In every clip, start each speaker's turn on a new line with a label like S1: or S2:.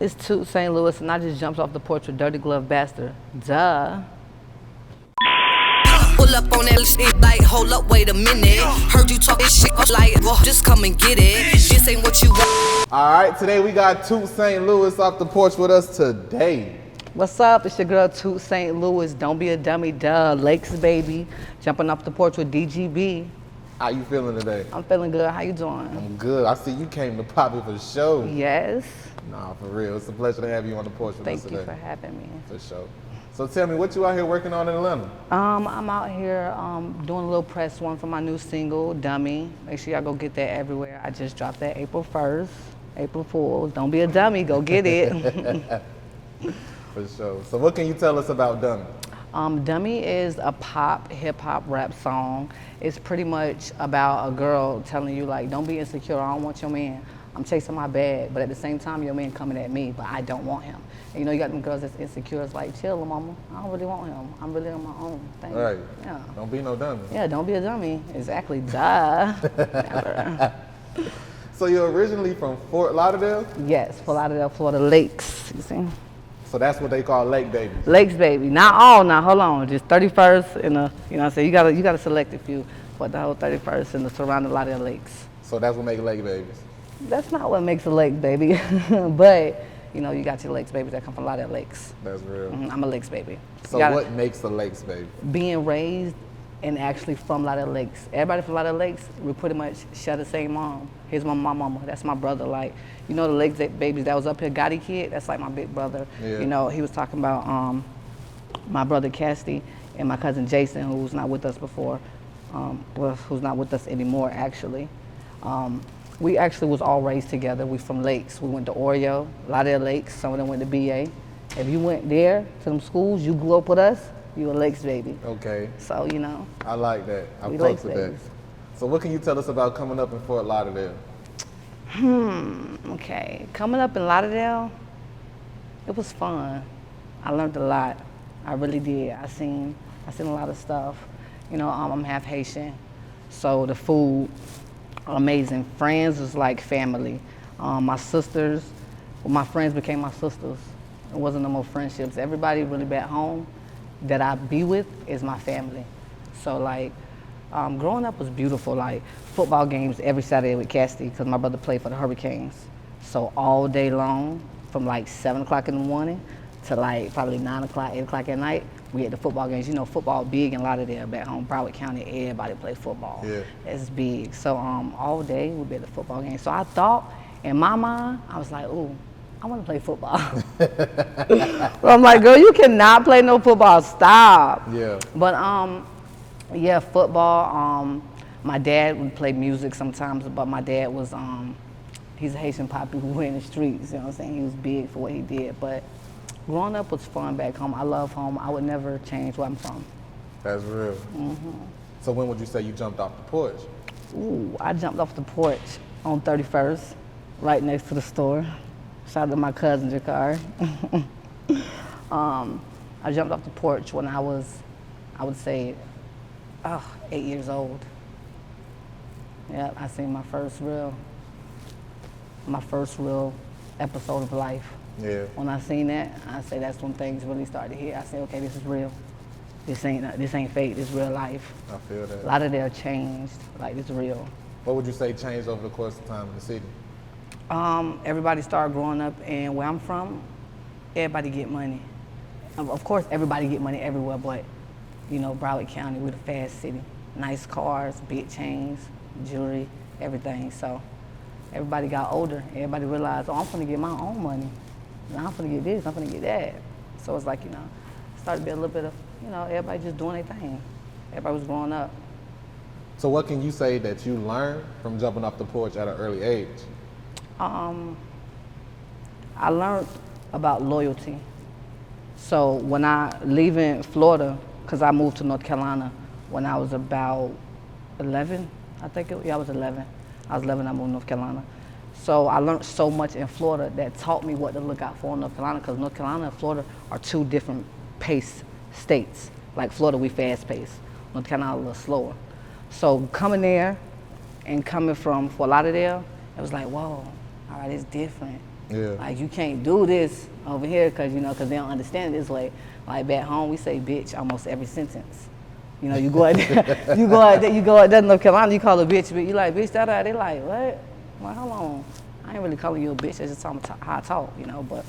S1: It's Toot StLouis, and I just jumped off the porch with Dirty Glove Bastard. Duh.
S2: Pull up on that shit like, hold up, wait a minute. Heard you talking shit like, well, just come and get it. This ain't what you want.
S3: All right, today we got Toot StLouis off the porch with us today.
S1: What's up? It's your girl Toot StLouis. Don't be a dummy, duh. Lakes, baby. Jumping off the porch with DGB.
S3: How you feeling today?
S1: I'm feeling good. How you doing?
S3: I'm good. I see you came to Poppy for the show.
S1: Yes.
S3: Nah, for real. It's a pleasure to have you on the porch with us today.
S1: Thank you for having me.
S3: For sure. So tell me, what you out here working on in Atlanta?
S1: I'm out here doing a little press one for my new single, Dummy. Make sure y'all go get that everywhere. I just dropped that April 1st. April Fools. Don't be a dummy. Go get it.
S3: For sure. So what can you tell us about Dummy?
S1: Dummy is a pop, hip-hop rap song. It's pretty much about a girl telling you, like, don't be insecure. I don't want your man. I'm chasing my bag, but at the same time, your man coming at me, but I don't want him. And you know, you got them girls that's insecure. It's like, chill, mama. I don't really want him. I'm really on my own thing.
S3: Right.
S1: Yeah.
S3: Don't be no dummy.
S1: Yeah, don't be a dummy. Exactly. Duh. Never.
S3: So you're originally from Fort Lauderdale?
S1: Yes, Fort Lauderdale, Florida Lakes. You see?
S3: So that's what they call lake babies.
S1: Lakes, baby. Not all now. Hold on. Just 31st and you know what I'm saying? You gotta select a few, but the whole 31st and the surrounding Lauderdale lakes.
S3: So that's what make lake babies.
S1: That's not what makes a lake baby, but you know, you got your lakes babies that come from Lauderdale lakes.
S3: That's real.
S1: I'm a lakes baby.
S3: So what makes a lakes baby?
S1: Being raised and actually from Lauderdale Lakes. Everybody from Lauderdale Lakes, we pretty much share the same mom. Here's my mama. That's my brother. Like, you know, the lakes babies that was up here, Gotti kid. That's like my big brother.
S3: Yeah.
S1: You know, he was talking about my brother Castro and my cousin Jason, who's not with us before. Who's not with us anymore, actually. We actually was all raised together. We from Lakes. We went to Oreo, Lauderdale Lakes. Some of them went to BA. If you went there to them schools, you grew up with us, you a Lakes baby.
S3: Okay.
S1: So, you know.
S3: I like that. I'm
S1: We
S3: close
S1: Lakes
S3: to that.
S1: babies.
S3: So what can you tell us about coming up in Fort Lauderdale?
S1: Okay. Coming up in Lauderdale, it was fun. I learned a lot. I really did. I seen a lot of stuff. You know, I'm half Haitian, so the food, amazing. Friends was like family. My sisters, my friends became my sisters. It wasn't no more friendships. Everybody really back home that I be with is my family. So like, growing up was beautiful. Like football games every Saturday with Castro, because my brother played for the Hurricanes. So all day long, from like 7 o'clock in the morning to like probably 9 o'clock, 8 o'clock at night, we had the football games. You know, football big in Lauderdale back home, Broward County, everybody play football.
S3: Yeah. It's
S1: big. So all day we'd be at the football game. So I thought, in my mind, I was like, ooh, I want to play football. So I'm like, girl, you cannot play no football. Stop.
S3: Yeah.
S1: But yeah, football. My dad would play music sometimes, but my dad was he's a Haitian poppy who went in the streets. You know what I'm saying? He was big for what he did. But growing up was fun back home. I love home. I would never change where I'm from.
S3: That's real. So when would you say you jumped off the porch?
S1: Ooh, I jumped off the porch on 31st, right next to the store. Shout out to my cousin, Jakar. I jumped off the porch when I was, I would say, 8 years old. Yeah, I seen my first real episode of life.
S3: Yeah.
S1: When I seen that, I say that's when things really started to hit. I say, okay, this is real. This ain't fake. This is real life.
S3: I feel that.
S1: A lot of them changed. Like, it's real.
S3: What would you say changed over the course of time in the city?
S1: Everybody started growing up, and where I'm from, everybody get money. Of course, everybody get money everywhere, but you know, Broward County, we're the fast city. Nice cars, big chains, jewelry, everything. So everybody got older. Everybody realized, oh, I'm gonna get my own money. I'm gonna get this, I'm gonna get that. So it's like, you know, started to be a little bit of, you know, everybody just doing their thing. Everybody was growing up.
S3: So what can you say that you learned from jumping off the porch at an early age?
S1: I learned about loyalty. So when I leaving Florida, because I moved to North Carolina when I was about 11, I think I was 11. I was 11, I moved to North Carolina. So I learned so much in Florida that taught me what to look out for in North Carolina, because North Carolina and Florida are two different pace states. Like Florida, we fast paced. North Carolina, a little slower. So coming there and coming from Fort Lauderdale, it was like, whoa, all right, it's different.
S3: Yeah.
S1: Like, you can't do this over here because, you know, because they don't understand it this way. Like, back home, we say bitch almost every sentence. You know, you go out there, you go out there in North Carolina, you call a bitch, but you like, bitch, that. They like, what? I'm like, hold on. I ain't really calling you a bitch. That's just how I talk, you know, but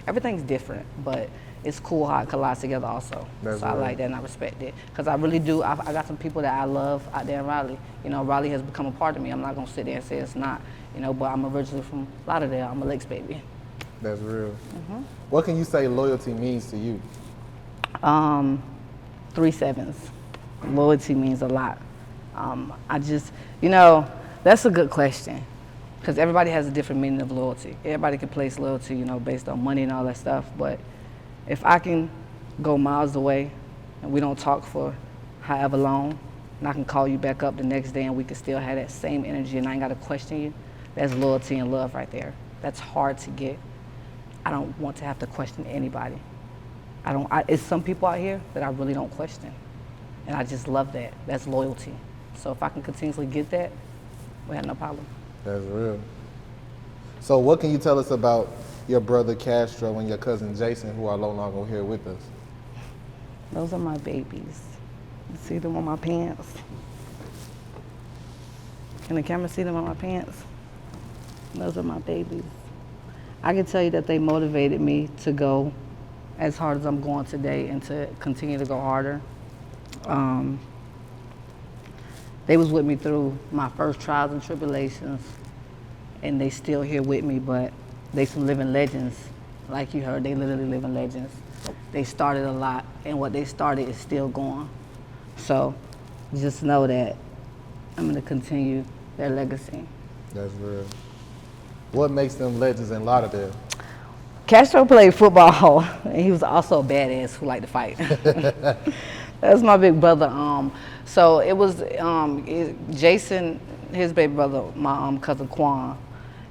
S1: everything's different. But it's cool how it collides together also.
S3: That's
S1: so I
S3: right.
S1: like that and I respect it. Because I really do. I got some people that I love out there in Raleigh. You know, Raleigh has become a part of me. I'm not going to sit there and say it's not, you know, but I'm originally from Lauderdale. I'm a Lakes baby.
S3: That's real. What can you say loyalty means to you?
S1: 3 sevens. Loyalty means a lot. I just, you know, that's a good question. Because everybody has a different meaning of loyalty. Everybody can place loyalty, you know, based on money and all that stuff. But if I can go miles away and we don't talk for however long, and I can call you back up the next day and we can still have that same energy and I ain't got to question you, that's loyalty and love right there. That's hard to get. I don't want to have to question anybody. It's some people out here that I really don't question. And I just love that. That's loyalty. So if I can continuously get that, we have no problem.
S3: That's real. So what can you tell us about your brother Castro and your cousin Jason, who are no longer here with us?
S1: Those are my babies. You see them on my pants? Can the camera see them on my pants? Those are my babies. I can tell you that they motivated me to go as hard as I'm going today and to continue to go harder. They was with me through my first trials and tribulations, and they still here with me, but they some living legends. Like you heard, they literally living legends. They started a lot, and what they started is still going. So just know that I'm gonna continue their legacy. That's
S3: real. What makes them legends in Lauderdale?
S1: Castro played football, and he was also a badass who liked to fight. That's my big brother. So it was Jason, his baby brother, my cousin Quan.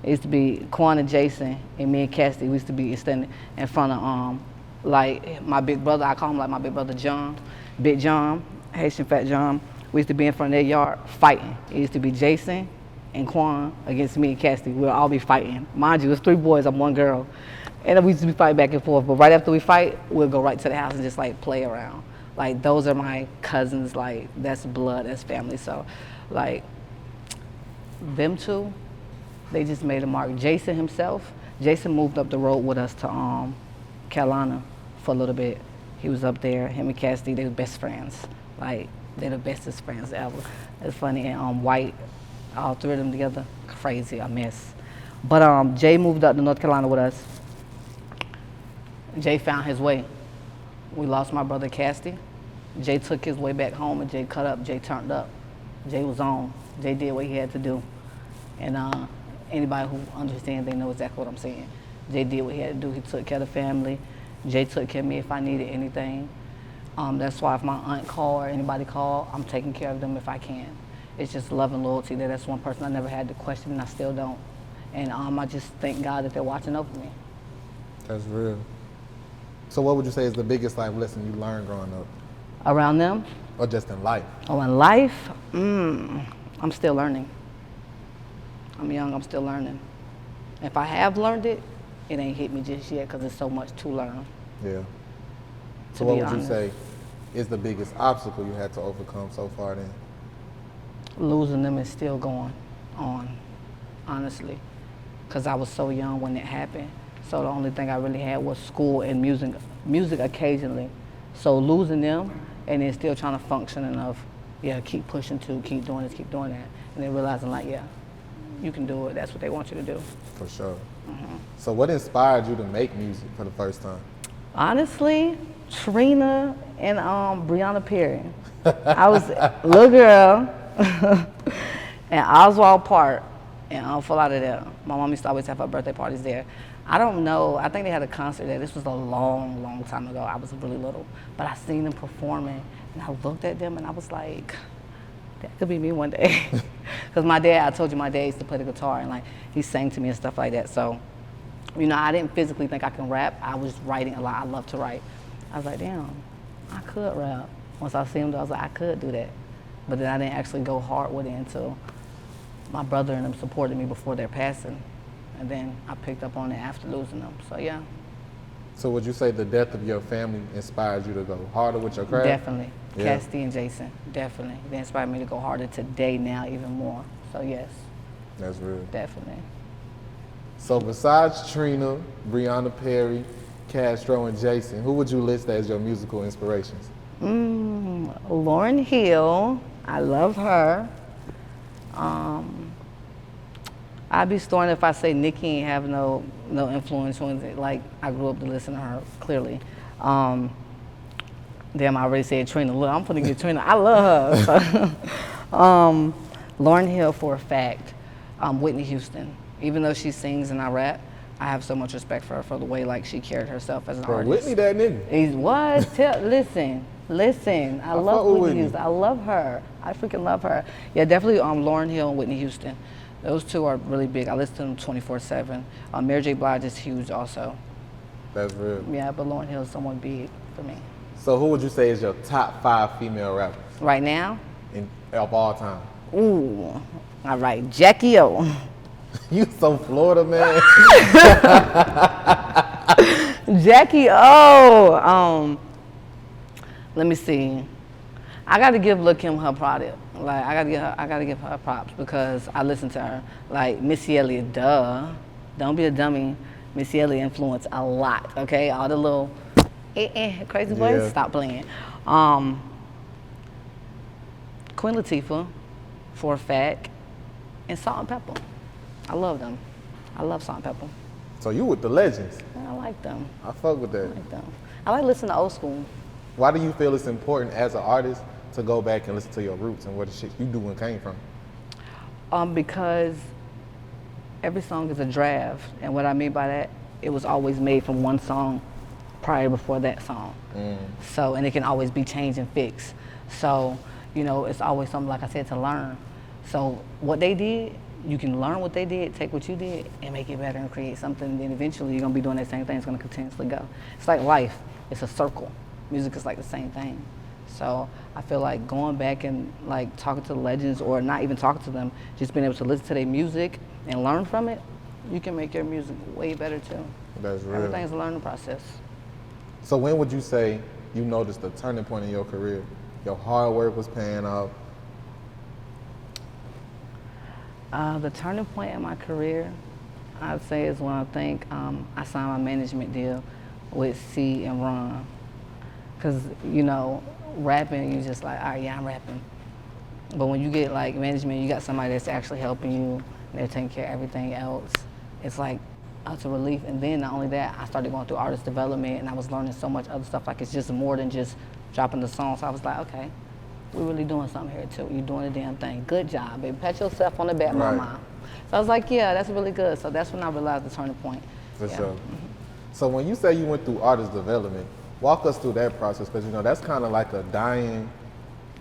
S1: It used to be Quan and Jason, and me and Cassie. We used to be standing in front of like my big brother. I call him like my big brother John, Big John, Haitian Fat John. We used to be in front of their yard fighting. It used to be Jason and Quan against me and Cassie. We'll all be fighting. Mind you, it's 3 boys, I'm 1 girl. And we used to be fighting back and forth. But right after we fight, we'll go right to the house and just like play around. Like, those are my cousins. Like, that's blood, that's family. So, like, them two, they just made a mark. Jason himself, Jason moved up the road with us to Carolina for a little bit. He was up there. Him and Cassidy, they were best friends. Like, they're the bestest friends ever. It's funny. And White, all 3 of them together, crazy, a mess. But Jay moved up to North Carolina with us. Jay found his way. We lost my brother Cassidy. Jay took his way back home and Jay cut up, Jay turned up. Jay was on. Jay did what he had to do. And anybody who understands, they know exactly what I'm saying. Jay did what he had to do. He took care of the family. Jay took care of me if I needed anything. That's why if my aunt called or anybody called, I'm taking care of them if I can. It's just love and loyalty. That's one person I never had to question and I still don't. And I just thank God that they're watching over me.
S3: That's real. So what would you say is the biggest life lesson you learned growing up?
S1: Around them?
S3: Or just in life?
S1: Oh, in life? I'm still learning. I'm young, I'm still learning. If I have learned it, it ain't hit me just yet because there's so much to learn.
S3: Yeah. So what would you say is the biggest obstacle you had to overcome so far then?
S1: Losing them is still going on, honestly, because I was so young when it happened. So the only thing I really had was school and music occasionally. So losing them and then still trying to function enough, keep pushing to, keep doing this, keep doing that. And then realizing like, you can do it. That's what they want you to do.
S3: For sure. So what inspired you to make music for the first time?
S1: Honestly, Trina and Breonna Perry. I was a little girl in Oswald Park in Fort Lauderdale. My mom used to always have her birthday parties there. I don't know, I think they had a concert there. This was a long, long time ago. I was really little. But I seen them performing, and I looked at them, and I was like, that could be me one day. Because my dad, I told you my dad used to play the guitar, and like he sang to me and stuff like that. So, I didn't physically think I can rap. I was writing a lot. I love to write. I was like, damn, I could rap. Once I seen them, I was like, I could do that. But then I didn't actually go hard with it until my brother and them supported me before their passing. and then I picked up on it after losing them. So yeah,
S3: So would you say the death of your family inspired you to go harder with your craft?
S1: definitely.
S3: Yeah.
S1: Casty and Jason, definitely. They inspired me to go harder today now even more. So yes,
S3: That's real.
S1: definitely.
S3: So besides Trina, Breonna Perry, Castro, and Jason, who would you list as your musical inspirations?
S1: Lauryn Hill, I love her. I'd be sworn if I say Nicki ain't have no influence on it. Like, I grew up to listen to her, clearly. Damn, I already said Trina. Look, I'm gonna get Trina. I love her. So, Lauryn Hill for a fact. Whitney Houston. Even though she sings and I rap, I have so much respect for her for the way like she carried herself as an
S3: Bro,
S1: artist.
S3: Whitney that nigga.
S1: He's what? Listen. I love
S3: fuck with
S1: Whitney
S3: Whitney.
S1: Houston. I love her. I freaking love her. Yeah, definitely Lauryn Hill and Whitney Houston. Those two are really big. I listen to them 24/7. Mary J. Blige is huge also.
S3: That's real.
S1: Yeah, but Lauryn Hill is someone big for me.
S3: So who would you say is your top 5 female rappers
S1: Right now,
S3: of all time?
S1: ooh, all right, Jackie O.
S3: You so Florida, man.
S1: Jackie O. Let me see. I got to give Lil' Kim her product. Like I gotta give her props because I listen to her. Like Missy Elliott, duh. Don't be a dummy. Missy Elliott influenced a lot. Okay, all the little crazy boys.
S3: Yeah.
S1: Stop playing. Queen Latifah, for a fact, and Salt and Pepper. I love them. I love Salt and Pepper.
S3: So you with the legends.
S1: I like them.
S3: I fuck with that.
S1: I like them. I like listening to old school.
S3: Why do you feel it's important as an artist to go back and listen to your roots and where the shit you doing came from?
S1: Because every song is a draft, and what I mean by that, it was always made from one song prior before that song. So, and it can always be changed and fixed. So, you know, it's always something, like I said, to learn. So what they did, you can learn what they did, take what you did, and make it better and create something, and then eventually you're gonna be doing that same thing, it's gonna continuously go. It's like life, it's a circle. Music is like the same thing. So I feel like going back and like talking to the legends, or not even talking to them, just being able to listen to their music and learn from it, you can make your music way better too.
S3: That's real.
S1: Everything's a learning process.
S3: So when would you say you noticed a turning point in your career? Your hard work was paying off.
S1: The turning point in my career, I'd say, is when I think I signed my management deal with C and Ron. Because, you know, rapping, you just like, all right, yeah, I'm rapping. But when you get like management, you got somebody that's actually helping you, and they're taking care of everything else. It's like utter relief. And then not only that, I started going through artist development, and I was learning so much other stuff. Like, it's just more than just dropping the song. So I was like, okay, we're really doing something here too. You're doing the damn thing. Good job, baby. Pat yourself on the back,
S3: Right.
S1: mama. So I was like, yeah, that's really good. So that's when I realized the turning point.
S3: For
S1: Yeah.
S3: sure. So when you say you went through artist development, walk us through that process, because you know that's kind of like a dying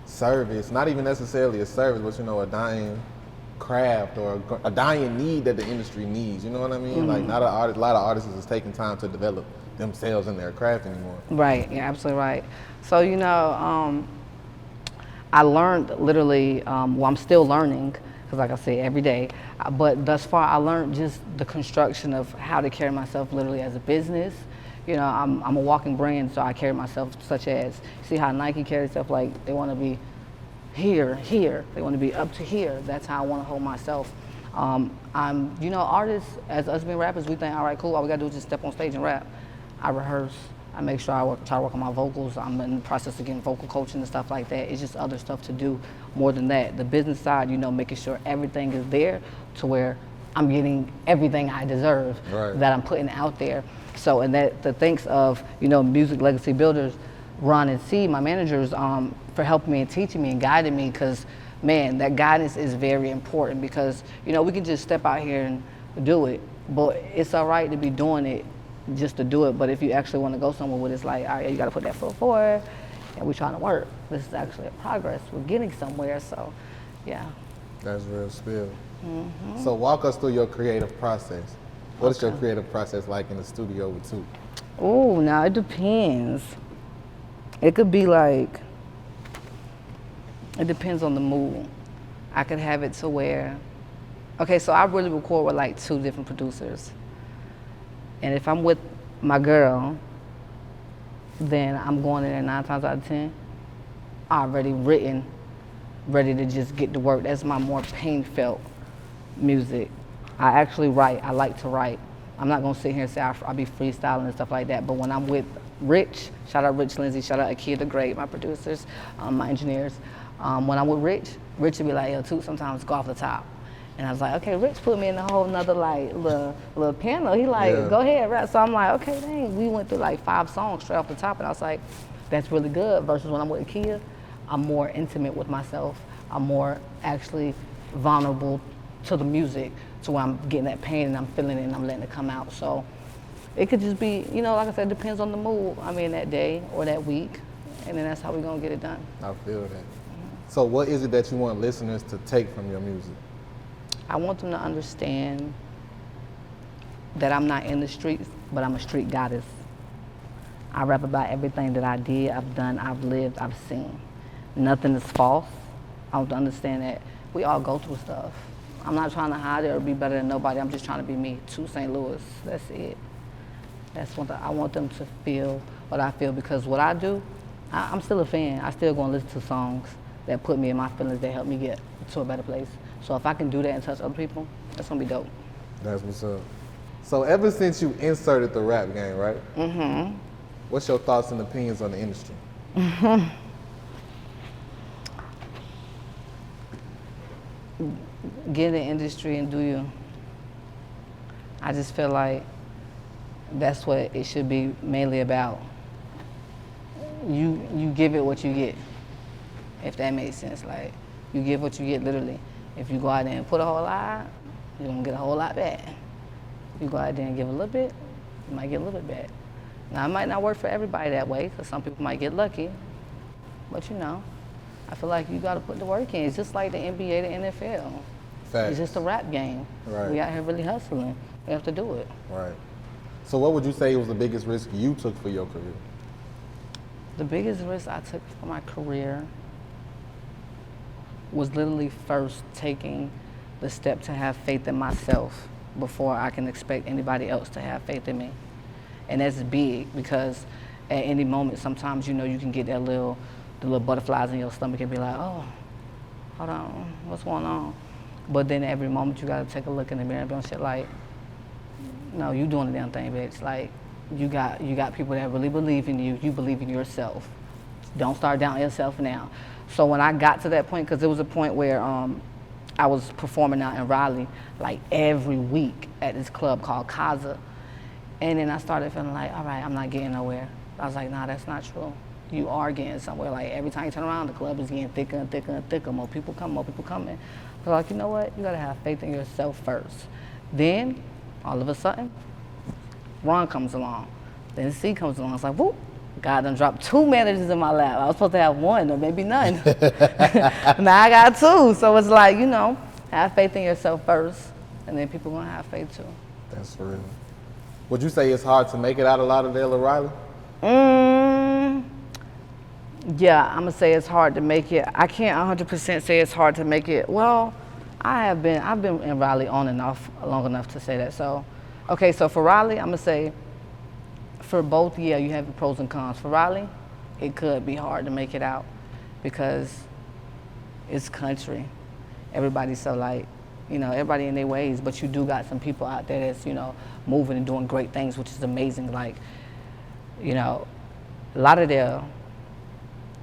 S3: service, not even necessarily a service, but you know, a dying craft or a dying need that the industry needs. You know what I mean? Like, not a lot of artists is taking time to develop themselves and their craft anymore.
S1: Right, you're absolutely right. So, you know, I learned literally, well, I'm still learning, because like I said, every day, but thus far I learned just the construction of how to carry myself literally as a business. You know, I'm a walking brand, so I carry myself such as, see how Nike carries stuff, like they want to be here, they want to be up to here. That's how I want to hold myself. You know, artists, as us being rappers, we think, all right, cool, all we got to do is just step on stage and rap. I rehearse, I make sure I try to work on my vocals. I'm in the process of getting vocal coaching and stuff like that. It's just other stuff to do more than that. The business side, you know, making sure everything is there to where I'm getting everything I deserve that I'm putting out there. So, and that the thanks of, you know, Music Legacy Builders, Ron and C, my managers, for helping me and teaching me and guiding me, because, man, that guidance is very important, because, you know, we can just step out here and do it, but it's all right to be doing it just to do it, but if you actually want to go somewhere with it, it's like, all right, you got to put that foot forward, and we're trying to work. This is actually a progress. We're getting somewhere, so, yeah.
S3: That's real spill. So walk us through your creative process. What is your creative process like in the studio with Toot?
S1: Oh, now it depends. It could be like, it depends on the mood. I could have it to where Okay, so I really record with like 2 different producers. And if I'm with my girl, then I'm going in there 9 times out of 10, already written, ready to just get to work. That's my more pain-felt music. I actually write. I like to write. I'm not gonna sit here and say I'll be freestyling and stuff like that, but when I'm with Rich, shout out Rich Lindsay, shout out Akia the Great, my producers, my engineers. When I'm with Rich would be like, yo, Toot, sometimes go off the top. And I was like, okay, Rich put me in a whole nother like little piano. He like, go ahead, rap. So I'm like, okay, dang, we went through like 5 songs straight off the top, and I was like, that's really good. Versus when I'm with Akia, I'm more intimate with myself. I'm more actually vulnerable to the music, to where I'm getting that pain and I'm feeling it and I'm letting it come out. So it could just be, you know, like I said, it depends on the mood I'm in that day or that week, and then that's how we're gonna get it done.
S3: I feel that. So what is it that you want listeners to take from your music?
S1: I want them to understand that I'm not in the streets, but I'm a street goddess. I rap about everything that I did, I've done, I've lived, I've seen. Nothing is false. I want to understand that we all go through stuff. I'm not trying to hide it or be better than nobody. I'm just trying to be me, Toot StLouis. That's it. That's what I want them to feel what I feel, because what I do, I'm still a fan. I still go and listen to songs that put me in my feelings, that help me get to a better place. So if I can do that and touch other people, that's gonna be dope.
S3: That's what's up. So ever since you inserted the rap game, right? Mm-hmm. What's your thoughts and opinions on the industry?
S1: Get in the industry and do you. I just feel like that's what it should be mainly about. You give it what you get, if that makes sense. Like, you give what you get, literally. If you go out there and put a whole lot, you're gonna get a whole lot back. If you go out there and give a little bit, you might get a little bit back. Now, it might not work for everybody that way, because some people might get lucky, but you know, I feel like you gotta put the work in. It's just like the NBA, the NFL.
S3: Facts.
S1: It's just a rap game.
S3: Right.
S1: We out here really hustling. We have to do it.
S3: Right. So what would you say was the biggest risk you took for your career?
S1: The biggest risk I took for my career was literally first taking the step to have faith in myself before I can expect anybody else to have faith in me. And that's big, because at any moment, sometimes, you know, you can get the little butterflies in your stomach and be like, oh, hold on, what's going on? But then every moment you gotta take a look in the mirror and be on shit like, no, you doing the damn thing, bitch. Like, you got people that really believe in you. You believe in yourself. Don't start doubting yourself now. So when I got to that point, because there was a point where I was performing out in Raleigh like every week at this club called Casa. And then I started feeling like, all right, I'm not getting nowhere. I was like, nah, that's not true. You are getting somewhere. Like, every time you turn around, the club is getting thicker and thicker and thicker. More people coming. So like, you know what? You gotta have faith in yourself first. Then, all of a sudden, Ron comes along. Then C comes along. It's like, whoop, God done dropped 2 managers in my lap. I was supposed to have 1 or maybe none. Now I got 2. So it's like, you know, have faith in yourself first, and then people gonna have faith too.
S3: That's real. Would you say it's hard to make it out of Lauderdale or Raleigh?
S1: Yeah, I'm gonna say it's hard to make it. I can't 100% say it's hard to make it. Well, I've been in Raleigh on and off long enough to say that. So, okay, so for Raleigh, I'm gonna say, for both, yeah, you have the pros and cons. For Raleigh, it could be hard to make it out because it's country. Everybody's so like, you know, everybody in their ways, but you do got some people out there that's, you know, moving and doing great things, which is amazing. Like, you know, Lauderdale,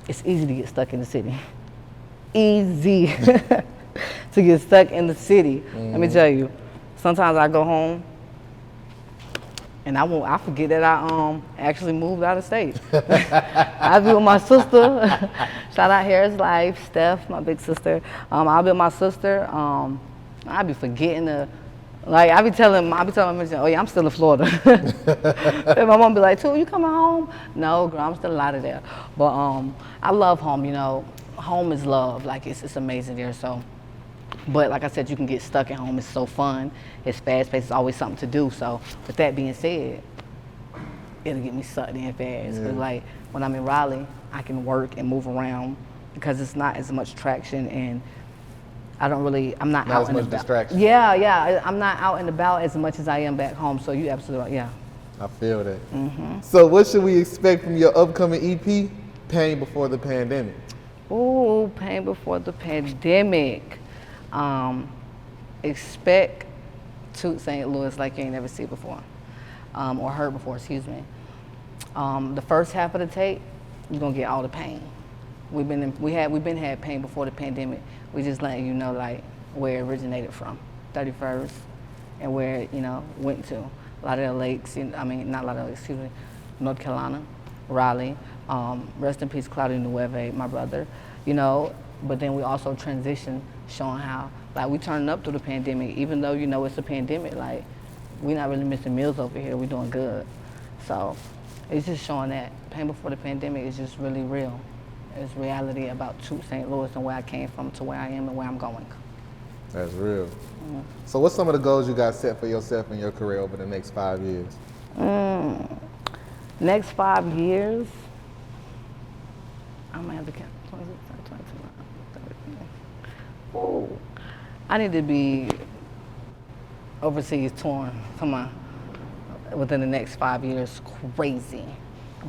S1: it's easy to get stuck in the city. Easy to get stuck in the city. Let me tell you, sometimes I go home and I forget that I actually moved out of state. I be with my sister. Shout out Harris Life, Steph, my big sister. I'll be with my sister. I be forgetting to, like, I be telling my mom, oh yeah, I'm still in Florida. And my mom be like, Toot, you coming home? No, girl, I'm still out of there. But I love home, you know. Home is love, like it's amazing there. So, but like I said, you can get stuck at home. It's so fun. It's fast paced. It's always something to do. So with that being said, it'll get me sucked in fast.
S3: Yeah.
S1: But like when I'm in Raleigh, I can work and move around because it's not as much traction, and I'm not
S3: Not
S1: out
S3: as
S1: and
S3: much
S1: about.
S3: distraction.
S1: Yeah, I'm not out and about as much as I am back home. So you absolutely right, yeah.
S3: I feel that. So what should we expect from your upcoming EP, Pain Before the Pandemic?
S1: Ooh, Pain Before the Pandemic. Expect Toot StLouis like you ain't never seen before, or heard before, excuse me. The first half of the tape, you're gonna get all the pain. We've been had pain before the pandemic. We just letting you know like where it originated from, 31st, and where it, went to. Lauderdale Lakes, not Lauderdale, excuse me, North Carolina, Raleigh. Rest in peace, Claudio Nueve, my brother. But then we also transition, showing how like we turning up through the pandemic, even though it's a pandemic. Like we're not really missing meals over here. We're doing good. So it's just showing that pain before the pandemic is just really real. It's reality about Toot StLouis and where I came from to where I am and where I'm going.
S3: That's real. So what's some of the goals you got set for yourself in your career over the next 5 years?
S1: Next 5 years, I might have to count. Oh, I need to be overseas touring. Come on, within the next 5 years, crazy.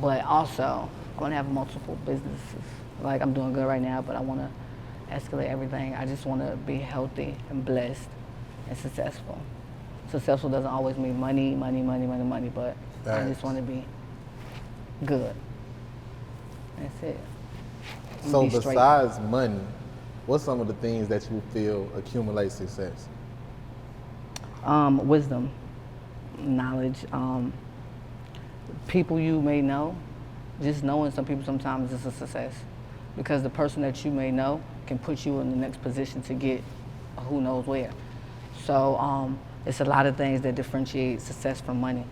S1: But also, I want to have multiple businesses. Like I'm doing good right now, but I want to escalate everything. I just want to be healthy and blessed and successful. Successful doesn't always mean money, but I just want to be good. That's it.
S3: So
S1: Be straight.
S3: besides money, what's some of the things that you feel accumulate success?
S1: Wisdom, knowledge, people you may know. Just knowing some people sometimes is a success, because the person that you may know can put you in the next position to get who knows where. So it's a lot of things that differentiate success from money,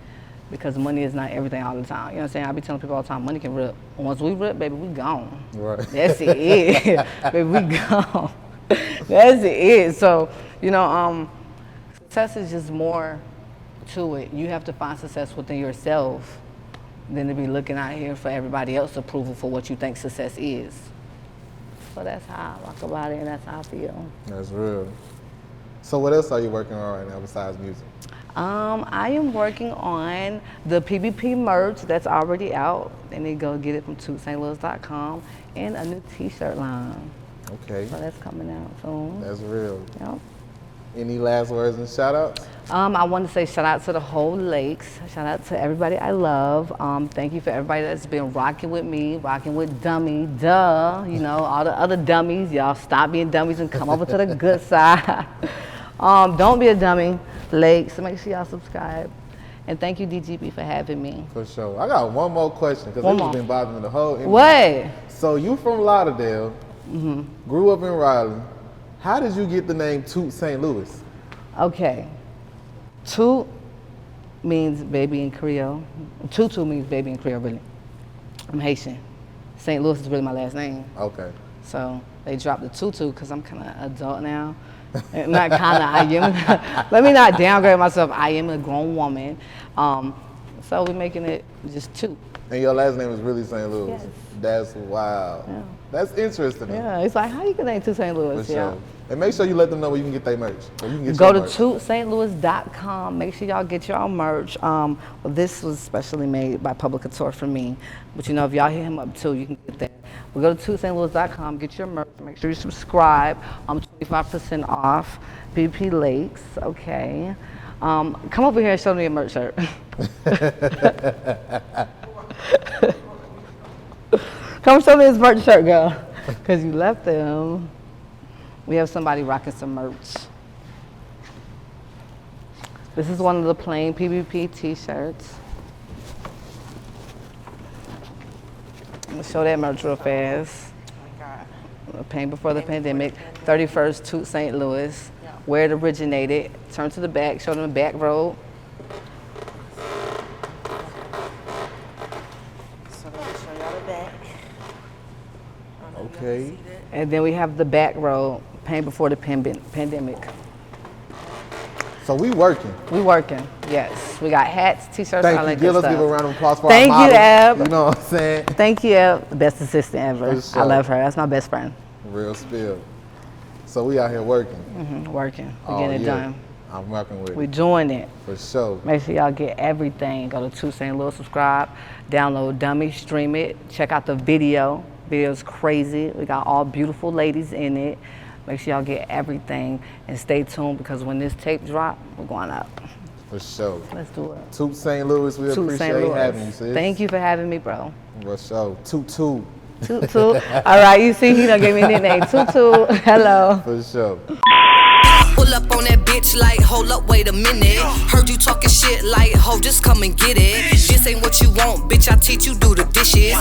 S1: because money is not everything all the time. You know what I'm saying? I be telling people all the time, money can rip. Once we rip, baby, we gone.
S3: Right.
S1: That's it. Baby, we gone. That's it. So, success is just more to it. You have to find success within yourself than to be looking out here for everybody else's approval for what you think success is. So that's how I rock about it, and that's how I feel.
S3: That's real. So what else are you working on right now besides music?
S1: I am working on the PBP merch that's already out, and they go get it from TootStLouis.com, and a new t-shirt line.
S3: Okay.
S1: So that's coming out soon.
S3: That's real.
S1: Yep.
S3: Any last words and shout outs?
S1: I want to say shout out to the whole Lakes. Shout out to everybody I love. Thank you for everybody that's been rocking with me, rocking with Dummy, all the other dummies. Y'all stop being dummies and come over to the good side. Don't be a dummy, Lakes. So make sure y'all subscribe. And thank you, DGB, for having me.
S3: For sure. I got one more question, because
S1: One
S3: this
S1: more.
S3: has been bothering me the whole interview.
S1: What?
S3: So you from Lauderdale, grew up in Raleigh. How did you get the name Toot StLouis?
S1: Okay. Toot means baby in Creole. Tutu means baby in Creole, really. I'm Haitian. St. Louis is really my last name.
S3: Okay.
S1: So they dropped the tutu because I'm kind of adult now. Not kind of, I am. Let me not downgrade myself. I am a grown woman. So we're making it just Toot.
S3: And your last name is really StLouis?
S1: Yes.
S3: That's wild.
S1: Yeah.
S3: That's interesting.
S1: Yeah, it's like, how you can name Toot StLouis?
S3: For
S1: Yeah.
S3: sure. And make sure you let them know where you can get their merch. Or you can get
S1: Go
S3: your
S1: to
S3: merch.
S1: TootStLouis.com. Make sure y'all get your merch. Well, this was specially made by Public Couture for me. But if y'all hit him up too, you can get that. Well, go to TootStLouis.com, get your merch. Make sure you subscribe. 25% off. BP Lakes, okay. Come over here and show me your merch shirt. Come show me his merch shirt, girl. Because you left them. We have somebody rocking some merch. This is one of the plain PBP t-shirts. I'm gonna show that merch real fast. Pain Before the Pandemic, 31st Toot StLouis, where it originated. Turn to the back, show them the back road.
S4: So let me show y'all the back.
S3: Okay.
S1: And then we have the back road, Pain Before the Pandemic.
S3: So we working.
S1: We working, yes. We got hats, t-shirts,
S3: Thank
S1: all
S3: you.
S1: that
S3: Let's
S1: good
S3: give a
S1: stuff.
S3: round of applause for
S1: Thank
S3: our
S1: you,
S3: model.
S1: Ab.
S3: You know what I'm saying?
S1: Thank you, Ab. The best assistant ever.
S3: For sure.
S1: I love her. That's my best friend.
S3: Real spill. So we out here working.
S1: Working. We're getting it done.
S3: I'm working with
S1: We're
S3: it.
S1: doing it.
S3: For sure.
S1: Make sure y'all get everything. Go to Toot StLouis, subscribe, download Dummy, stream it, check out the video. Video's crazy. We got all beautiful ladies in it. Make sure y'all get everything and stay tuned because when this tape drop, we're going up.
S3: For sure.
S1: Let's do it.
S3: Toot StLouis, we
S1: Toot
S3: appreciate
S1: StLouis.
S3: having you, sis.
S1: Thank you for having me, bro.
S3: For sure. Toot Toot.
S1: Toot Toot. All right, you see, he done gave me a nickname. Toot Toot. Hello.
S3: For sure.
S2: Pull up on that bitch like, hold up, wait a minute. Heard you talking shit like, ho, just come and get it. This ain't what you want, bitch, I teach you do the dishes.